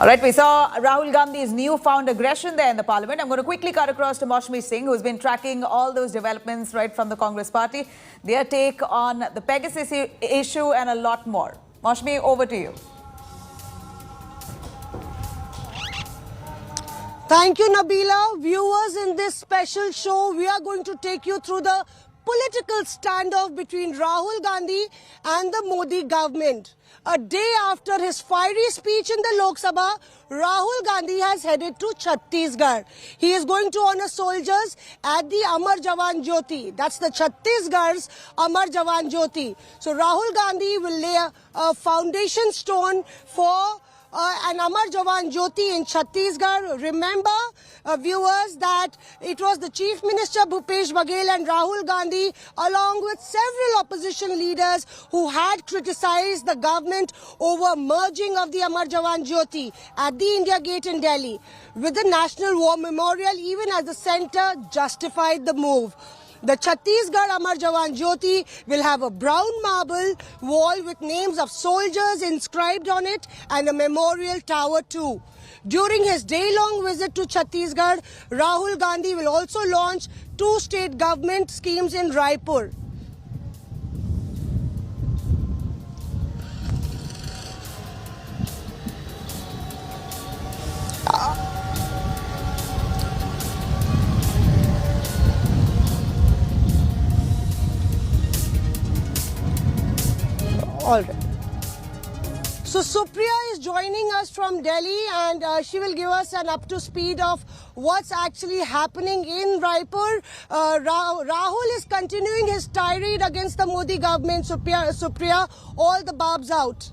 All right, we saw Rahul Gandhi's newfound aggression there in the parliament. I'm going to quickly cut across to Maushmi Singh, who's been tracking all those developments right from the Congress party, their take on the Pegasus issue and a lot more. Maushmi, over to you. Thank you, Nabila. Viewers, in this special show, we are going to take you through the political standoff between Rahul Gandhi and the Modi government. A day after his fiery speech in the Lok Sabha, Rahul Gandhi has headed to Chhattisgarh. He is going to honor soldiers at the Amar Jawan Jyoti. That's the Chhattisgarh's Amar Jawan Jyoti. So Rahul Gandhi will lay a foundation stone for an Amar Jawan Jyoti in Chhattisgarh. Remember, viewers, that it was the Chief Minister Bhupesh Baghel and Rahul Gandhi, along with several opposition leaders, who had criticized the government over merging of the Amar Jawan Jyoti at the India Gate in Delhi with the National War Memorial, even as the centre justified the move. The Chhattisgarh Amar Jawan Jyoti will have a brown marble wall with names of soldiers inscribed on it and a memorial tower too. During his day-long visit to Chhattisgarh, Rahul Gandhi will also launch 2 state government schemes in Raipur. All right. So Supriya is joining us from Delhi, and she will give us an up-to-speed of what's actually happening in Raipur. Rahul is continuing his tirade against the Modi government. Supriya, all the barbs out.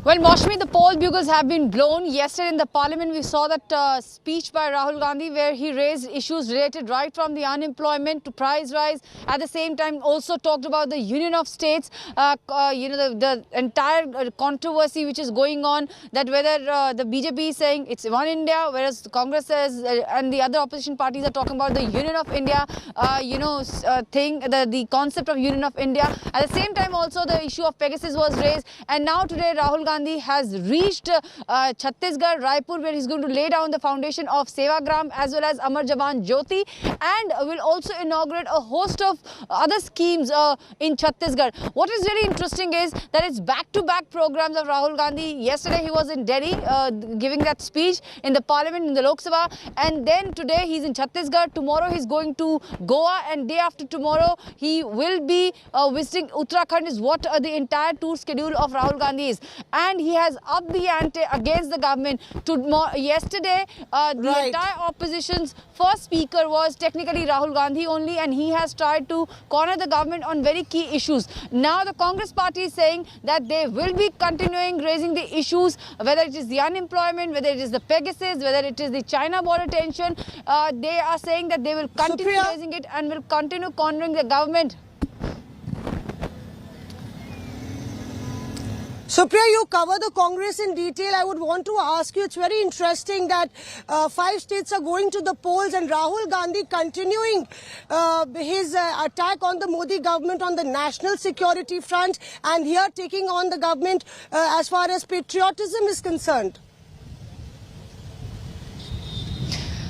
Well, Maushmi, the poll bugles have been blown. Yesterday in the parliament, we saw that speech by Rahul Gandhi where he raised issues related right from the unemployment to price rise. At the same time, also talked about the Union of States, the entire controversy which is going on, that whether the BJP is saying it's one India, whereas the Congress says and the other opposition parties are talking about the Union of India, the concept of Union of India. At the same time, also the issue of Pegasus was raised. And now today, Rahul Gandhi has reached Chhattisgarh, Raipur, where he's going to lay down the foundation of Sevagram as well as Amar Jawan Jyoti, and will also inaugurate a host of other schemes in Chhattisgarh. What is really interesting is that it's back-to-back programs of Rahul Gandhi. Yesterday he was in Delhi giving that speech in the parliament, in the Lok Sabha, and then today he's in Chhattisgarh. Tomorrow he's going to Goa, and day after tomorrow he will be visiting Uttarakhand, is what the entire tour schedule of Rahul Gandhi is. And he has upped the ante against the government. Yesterday, the entire opposition's first speaker was technically Rahul Gandhi only, and he has tried to corner the government on very key issues. Now the Congress party is saying that they will be continuing raising the issues, whether it is the unemployment, whether it is the Pegasus, whether it is the China border tension. They are saying that they will continue raising it and will continue cornering the government. Supriya, you cover the Congress in detail. I would want to ask you, it's very interesting that 5 states are going to the polls, and Rahul Gandhi continuing his attack on the Modi government on the national security front, and here taking on the government as far as patriotism is concerned.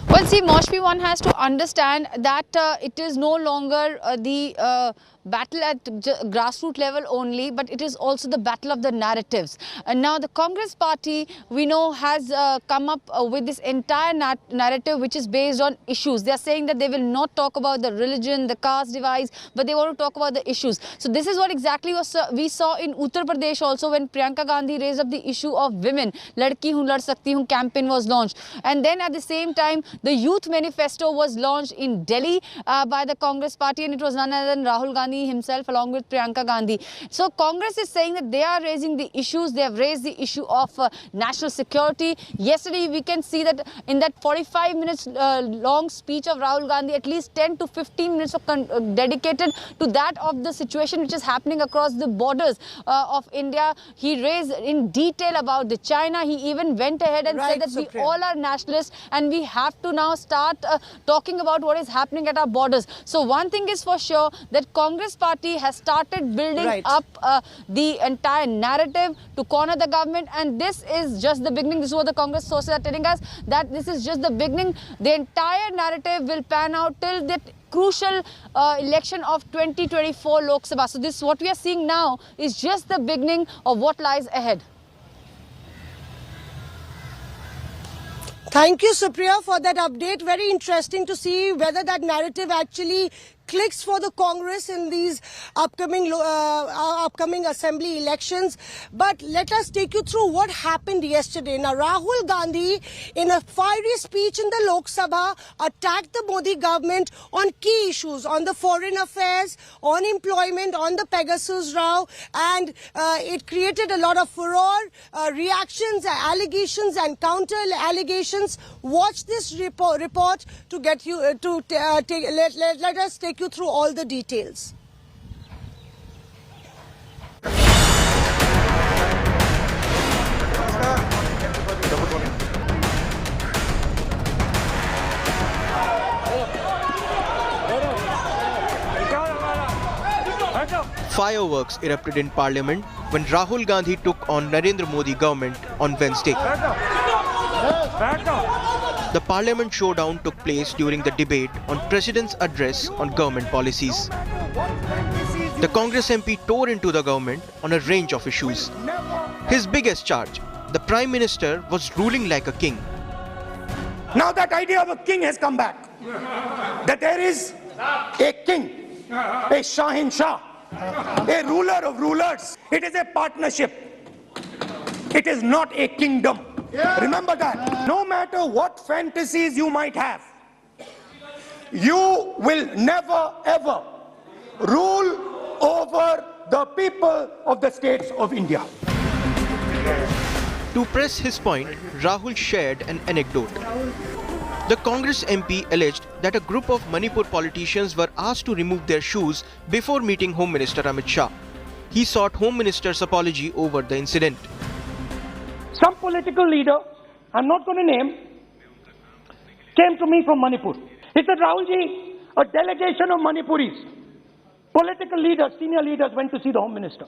Well, see, Maushmi, one has to understand that it is no longer the battle at grassroots level only, but it is also the battle of the narratives. And now the Congress party, we know, has come up with this entire narrative which is based on issues. They are saying that they will not talk about the religion, the caste divide, but they want to talk about the issues. So this is what exactly we saw in Uttar Pradesh also, when Priyanka Gandhi raised up the issue of women. Ladki Hoon Lad Sakti Hoon campaign was launched. And then at the same time, the youth manifesto was launched in Delhi by the Congress party, and it was none other than Rahul Gandhi himself along with Priyanka Gandhi. So Congress is saying that they are raising the issues. They have raised the issue of national security. Yesterday we can see that in that 45 minutes long speech of Rahul Gandhi, at least 10 to 15 minutes were dedicated to that of the situation which is happening across the borders of India. He raised in detail about the China. He even went ahead and said that we all are nationalists and we have to now start talking about what is happening at our borders. So one thing is for sure, that Congress Congress party has started building up the entire narrative to corner the government, and this is just the beginning. This is what the Congress sources are telling us, that this is just the beginning. The entire narrative will pan out till the crucial election of 2024 Lok Sabha. So this, what we are seeing now, is just the beginning of what lies ahead. Thank you, Supriya, for that update. Very interesting to see whether that narrative actually clicks for the Congress in these upcoming assembly elections. But let us take you through what happened yesterday. Now, Rahul Gandhi, in a fiery speech in the Lok Sabha, attacked the Modi government on key issues, on the foreign affairs, on employment, on the Pegasus row, and it created a lot of furore, reactions, allegations and counter allegations. Watch this report to get you let us take you through all the details. Fireworks erupted in Parliament when Rahul Gandhi took on Narendra Modi government on Wednesday. The Parliament showdown took place during the debate on President's address on government policies. The Congress MP tore into the government on a range of issues. His biggest charge: the Prime Minister was ruling like a king. Now that idea of a king has come back. That there is a king, a Shahin Shah, a ruler of rulers. It is a partnership. It is not a kingdom. Remember that. No matter what fantasies you might have, you will never ever rule over the people of the states of India. To press his point, Rahul shared an anecdote. The Congress MP alleged that a group of Manipur politicians were asked to remove their shoes before meeting Home Minister Amit Shah. He sought Home Minister's apology over the incident. Some political leader, I'm not going to name, came to me from Manipur. He said, Rahulji, a delegation of Manipuris, political leaders, senior leaders went to see the Home Minister.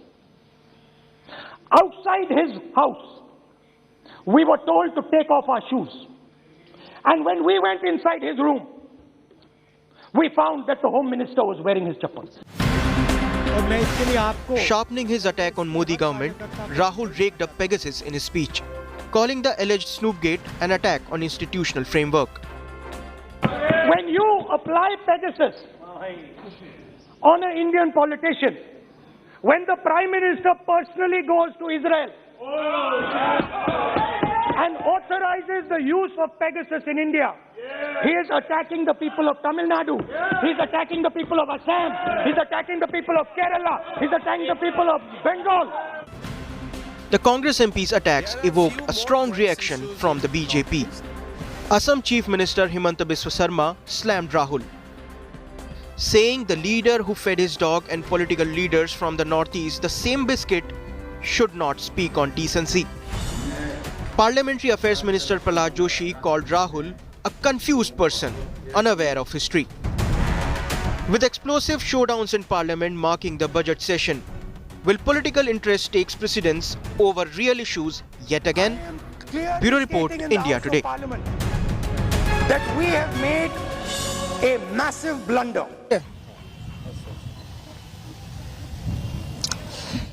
Outside his house, we were told to take off our shoes. And when we went inside his room, we found that the Home Minister was wearing his chappals. Sharpening his attack on Modi government, Rahul raked up Pegasus in his speech, calling the alleged Snoopgate an attack on institutional framework. When you apply Pegasus on an Indian politician, when the Prime Minister personally goes to Israel and authorizes the use of Pegasus in India, he is attacking the people of Tamil Nadu, he is attacking the people of Assam, he is attacking the people of Kerala, he is attacking the people of Bengal. The Congress MP's attacks evoked a strong reaction from the BJP. Assam Chief Minister Himanta Biswa Sarma slammed Rahul, saying the leader who fed his dog and political leaders from the northeast the same biscuit should not speak on decency. Parliamentary Affairs Minister Prahlad Joshi called Rahul a confused person, unaware of history. With explosive showdowns in Parliament marking the budget session, will political interest take precedence over real issues yet again? Bureau Report, India Today. That we have made a massive blunder.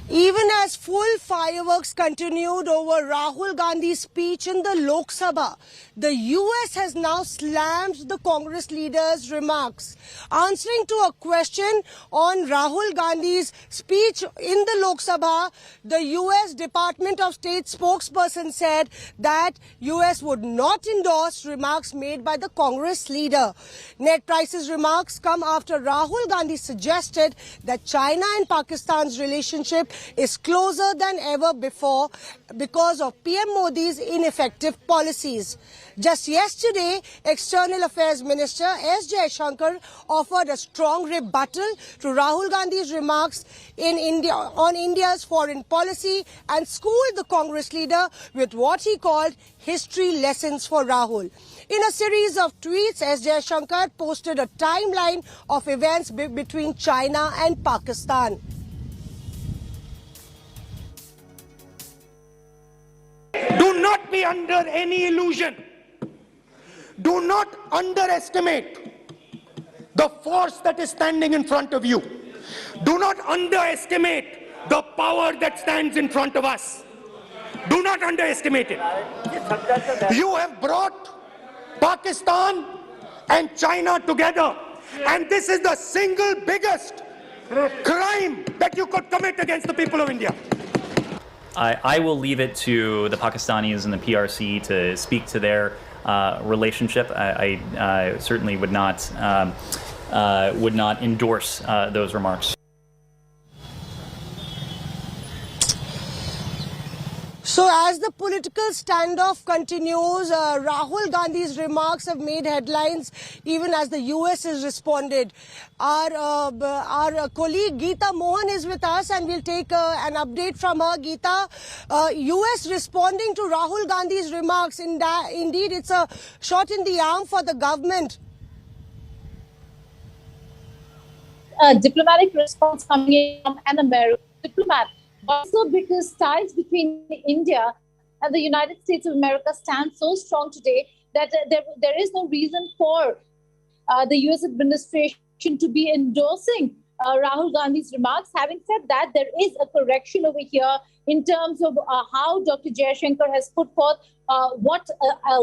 Even as full fireworks continued over Rahul Gandhi's speech in the Lok Sabha, the US has now slammed the Congress leader's remarks. Answering to a question on Rahul Gandhi's speech in the Lok Sabha, the US Department of State spokesperson said that US would not endorse remarks made by the Congress leader. Ned Price's remarks come after Rahul Gandhi suggested that China and Pakistan's relationship is closer than ever before because of PM Modi's ineffective policies. Just yesterday, External Affairs Minister S. Jaishankar offered a strong rebuttal to Rahul Gandhi's remarks on India's foreign policy and schooled the Congress leader with what he called history lessons for Rahul. In a series of tweets, S. Jaishankar posted a timeline of events between China and Pakistan. Do not be under any illusion. Do not underestimate the force that is standing in front of you. Do not underestimate the power that stands in front of us. Do not underestimate it. You have brought Pakistan and China together, and this is the single biggest crime that you could commit against the people of India. I will leave it to the Pakistanis and the PRC to speak to their relationship. I certainly would not endorse those remarks. So as the political standoff continues, Rahul Gandhi's remarks have made headlines even as the US has responded. Our colleague Geeta Mohan is with us and we'll take an update from her. Geeta, US responding to Rahul Gandhi's remarks, indeed it's a shot in the arm for the government. Diplomatic response coming in from an American diplomat. Also because ties between India and the United States of America stand so strong today that there is no reason for the US administration to be endorsing Rahul Gandhi's remarks. Having said that, there is a correction over here in terms of how Dr. Jaishankar has put forth what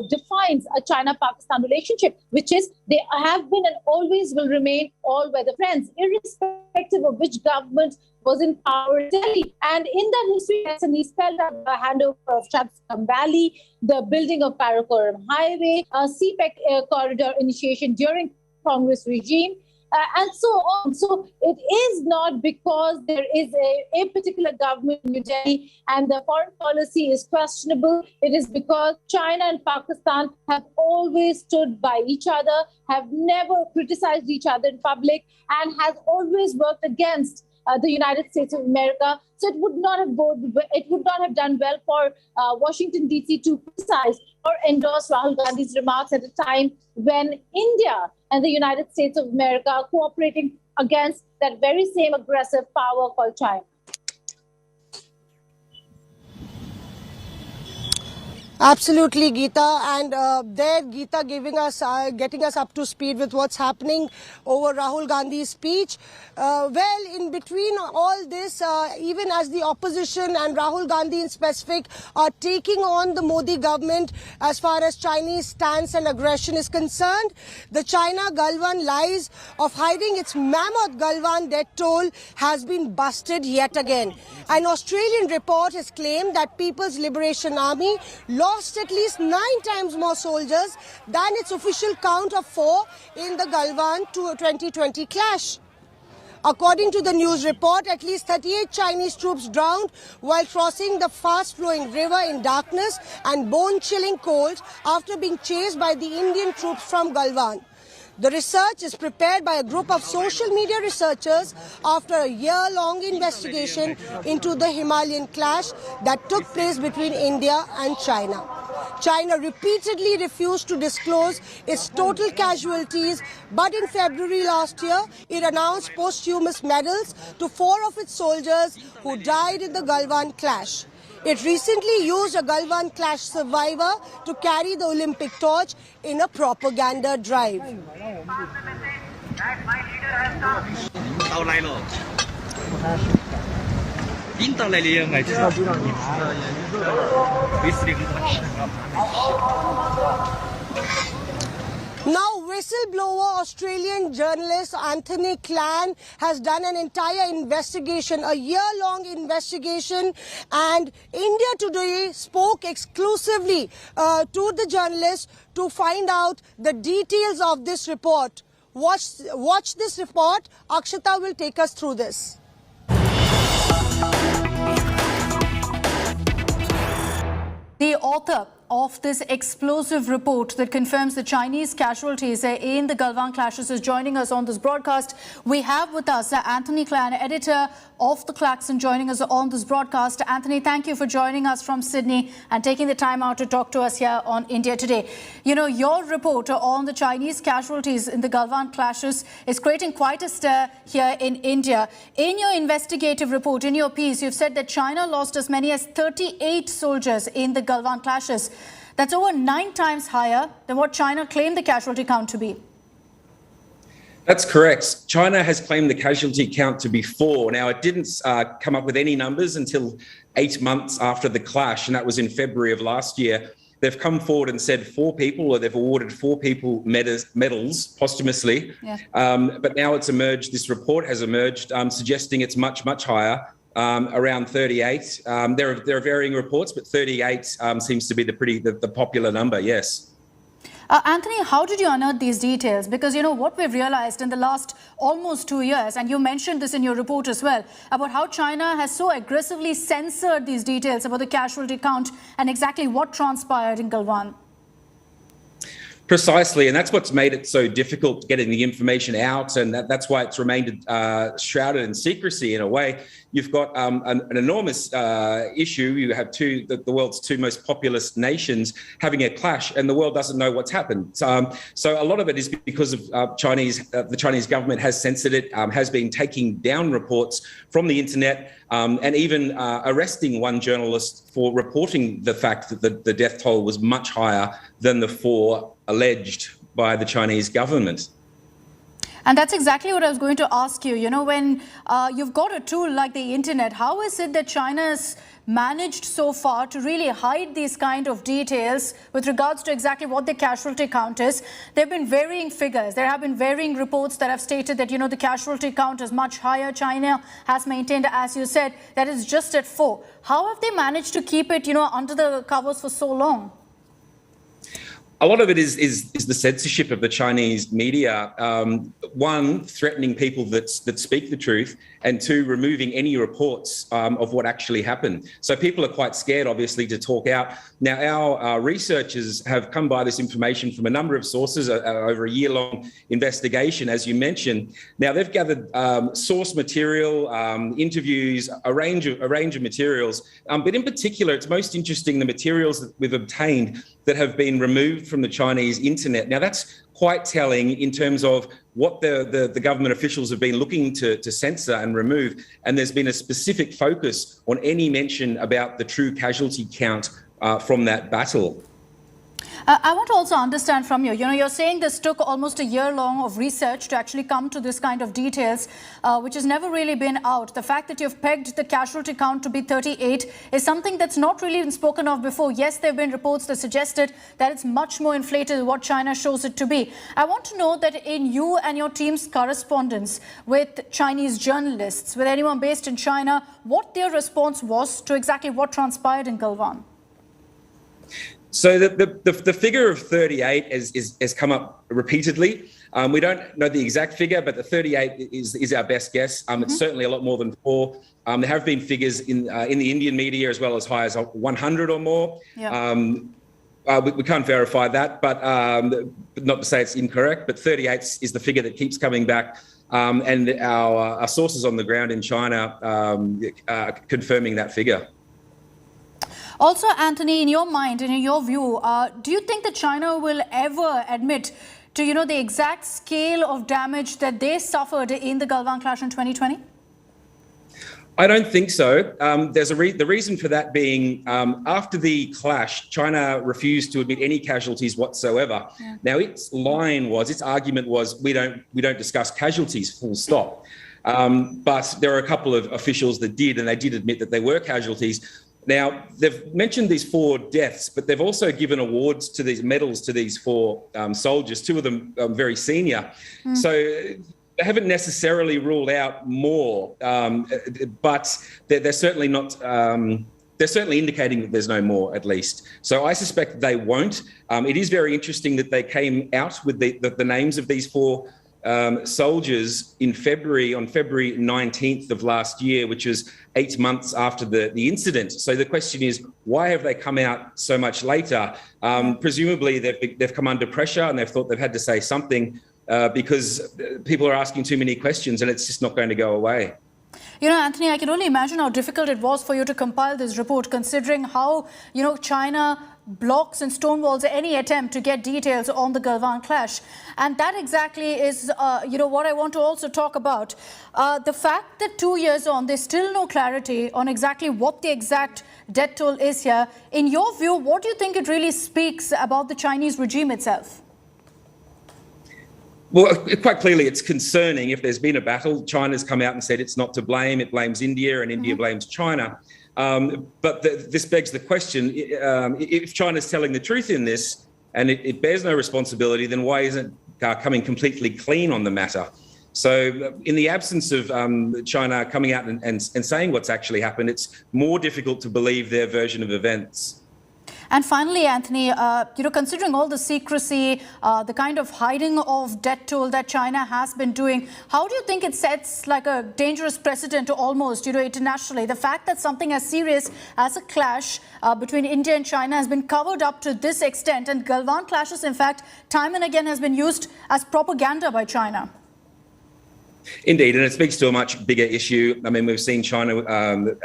defines a China-Pakistan relationship, which is they have been and always will remain all-weather friends, irrespective of which government was in power in Delhi. And in that history lesson, he spelled out the handover of Chhattisgarh Valley, the building of Karakoram Highway, CPEC corridor initiation during Congress regime, and so on. So it is not because there is a particular government in New Delhi and the foreign policy is questionable. It is because China and Pakistan have always stood by each other, have never criticized each other in public, and has always worked against the United States of America. So it would not have done well for Washington DC to criticize or endorse Rahul Gandhi's remarks at a time when India and the United States of America are cooperating against that very same aggressive power called China. Absolutely, Geeta, and there Geeta getting us up to speed with what's happening over Rahul Gandhi's speech. Well, in between all this, even as the opposition and Rahul Gandhi in specific are taking on the Modi government as far as Chinese stance and aggression is concerned, the China Galwan lies of hiding its mammoth Galwan death toll has been busted yet again. An Australian report has claimed that People's Liberation Army lost at least 9 times more soldiers than its official count of 4 in the Galwan 2020 clash. According to the news report, at least 38 Chinese troops drowned while crossing the fast-flowing river in darkness and bone-chilling cold after being chased by the Indian troops from Galwan. The research is prepared by a group of social media researchers after a year-long investigation into the Himalayan clash that took place between India and China. China repeatedly refused to disclose its total casualties, but in February last year, it announced posthumous medals to 4 of its soldiers who died in the Galwan clash. It recently used a Galwan clash survivor to carry the Olympic torch in a propaganda drive. Now, whistleblower Australian journalist Anthony Clan has done an entire investigation, a year-long investigation, and India Today spoke exclusively to the journalist to find out the details of this report. Watch this report. Akshata will take us through this. The author of this explosive report that confirms the Chinese casualties in the Galwan clashes is joining us on this broadcast. We have with us Anthony Clan, editor of the Klaxon, joining us on this broadcast. Anthony, thank you for joining us from Sydney and taking the time out to talk to us here on India Today. You know, your report on the Chinese casualties in the Galwan clashes is creating quite a stir here in India. In your investigative report, in your piece, you've said that China lost as many as 38 soldiers in the Galwan clashes. That's over 9 times higher than what China claimed the casualty count to be. That's correct. China has claimed the casualty count to be 4. Now, it didn't come up with any numbers until 8 months after the clash, and that was in February of last year. They've come forward and said 4 people, or they've awarded 4 people medals posthumously. Yeah. But now it's emerged, this report has emerged, suggesting it's much, much higher, around 38. There are varying reports, but 38 seems to be the popular number, yes. Anthony, how did you unearth these details? Because, you know, what we've realized in the last almost 2 years, and you mentioned this in your report as well, about how China has so aggressively censored these details about the casualty count and exactly what transpired in Galwan. Precisely, and that's what's made it so difficult getting the information out, and that's why it's remained shrouded in secrecy in a way. You've got an enormous issue. You have the world's 2 most populous nations having a clash, and the world doesn't know what's happened. So a lot of it is because of the Chinese government has censored it, has been taking down reports from the internet, and even arresting one journalist for reporting the fact that the death toll was much higher than the 4 alleged by the Chinese government. And that's exactly what I was going to ask you. You know, when you've got a tool like the internet, how is it that China has managed so far to really hide these kind of details with regards to exactly what the casualty count is? There have been varying figures. There have been varying reports that have stated that, you know, the casualty count is much higher. China has maintained, as you said, that it's just at 4. How have they managed to keep it, you know, under the covers for so long? A lot of it is the censorship of the Chinese media. 1, threatening people that speak the truth, and 2, removing any reports of what actually happened. So people are quite scared, obviously, to talk out. Now, our researchers have come by this information from a number of sources over a year-long investigation, as you mentioned. Now, they've gathered source material, interviews, a range of materials. But in particular, it's most interesting the materials that we've obtained that have been removed from the Chinese internet. Now, that's quite telling in terms of what the government officials have been looking to censor and remove. And there's been a specific focus on any mention about the true casualty count from that battle. I want to also understand from you, you're saying this took almost a year long of research to actually come to this kind of details, which has never really been out. The fact that you've pegged the casualty count to be 38 is something that's not really been spoken of before. Yes, there have been reports that suggested that it's much more inflated than what China shows it to be. I want to know that in you and your team's correspondence with Chinese journalists, with anyone based in China, what their response was to exactly what transpired in Galwan. So the figure of 38 has come up repeatedly. We don't know the exact figure, but the 38 is our best guess. It's certainly a lot more than 4. There have been figures in the Indian media as well as high as 100 or more. Yeah. We can't verify that, but not to say it's incorrect, but 38 is the figure that keeps coming back. And our sources on the ground in China are confirming that figure. Also, Anthony, in your mind and in your view, do you think that China will ever admit to, the exact scale of damage that they suffered in the Galwan clash in 2020? I don't think so. There's the reason for that being after the clash, China refused to admit any casualties whatsoever. Yeah. Now, its argument was, we don't discuss casualties, full stop. But there are a couple of officials that did, and they did admit that there were casualties. Now, they've mentioned these 4 deaths, but they've also given awards to these medals to these 4 soldiers, 2 of them very senior. So they haven't necessarily ruled out more, but they're certainly not. They're certainly indicating that there's no more, at least. So I suspect they won't. It is very interesting that they came out with the names of these 4 soldiers on February 19th of last year, which was 8 months after the incident. So the question is, why have they come out so much later? Presumably they've come under pressure and they've thought they've had to say something because people are asking too many questions and it's just not going to go away. You know, Anthony, I can only imagine how difficult it was for you to compile this report, considering how, China blocks and stonewalls any attempt to get details on the Galwan clash. And that exactly is, what I want to also talk about. The fact that 2 years on, there's still no clarity on exactly what the exact death toll is here. In your view, what do you think it really speaks about the Chinese regime itself? Well, quite clearly, it's concerning. If there's been a battle, China's come out and said it's not to blame. It blames India and India blames China. But this begs the question, if China's telling the truth in this and it bears no responsibility, then why isn't it coming completely clean on the matter? So in the absence of China coming out and saying what's actually happened, it's more difficult to believe their version of events. And finally, Anthony, considering all the secrecy, the kind of hiding of death toll that China has been doing, how do you think it sets like a dangerous precedent to almost, internationally? The fact that something as serious as a clash between India and China has been covered up to this extent, and Galwan clashes, in fact, time and again has been used as propaganda by China. Indeed, and it speaks to a much bigger issue. I mean, we've seen China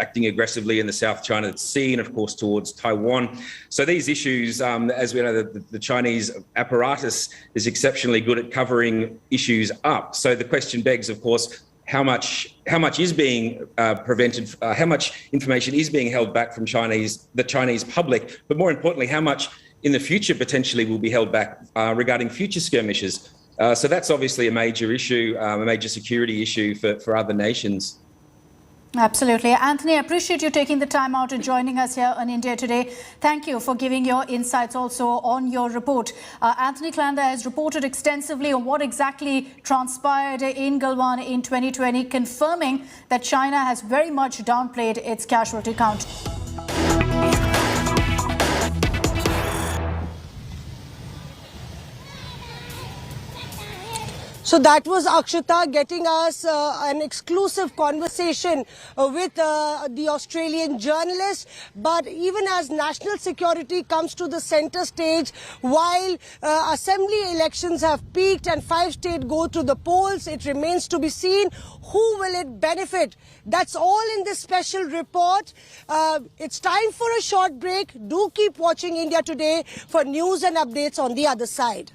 acting aggressively in the South China Sea and, of course, towards Taiwan. So these issues, as we know, the Chinese apparatus is exceptionally good at covering issues up. So the question begs, of course, how much is being prevented, how much information is being held back from the Chinese public, but more importantly, how much in the future potentially will be held back regarding future skirmishes. So that's obviously a major issue, a major security issue for other nations. Absolutely. Anthony, I appreciate you taking the time out and joining us here on India Today. Thank you for giving your insights also on your report. Anthony Klander has reported extensively on what exactly transpired in Galwan in 2020, confirming that China has very much downplayed its casualty count. So that was Akshita getting us an exclusive conversation with the Australian journalist. But even as national security comes to the center stage, while assembly elections have peaked and 5 states go to the polls, it remains to be seen who will it benefit. That's all in this special report. It's time for a short break. Do keep watching India Today for news and updates on the other side.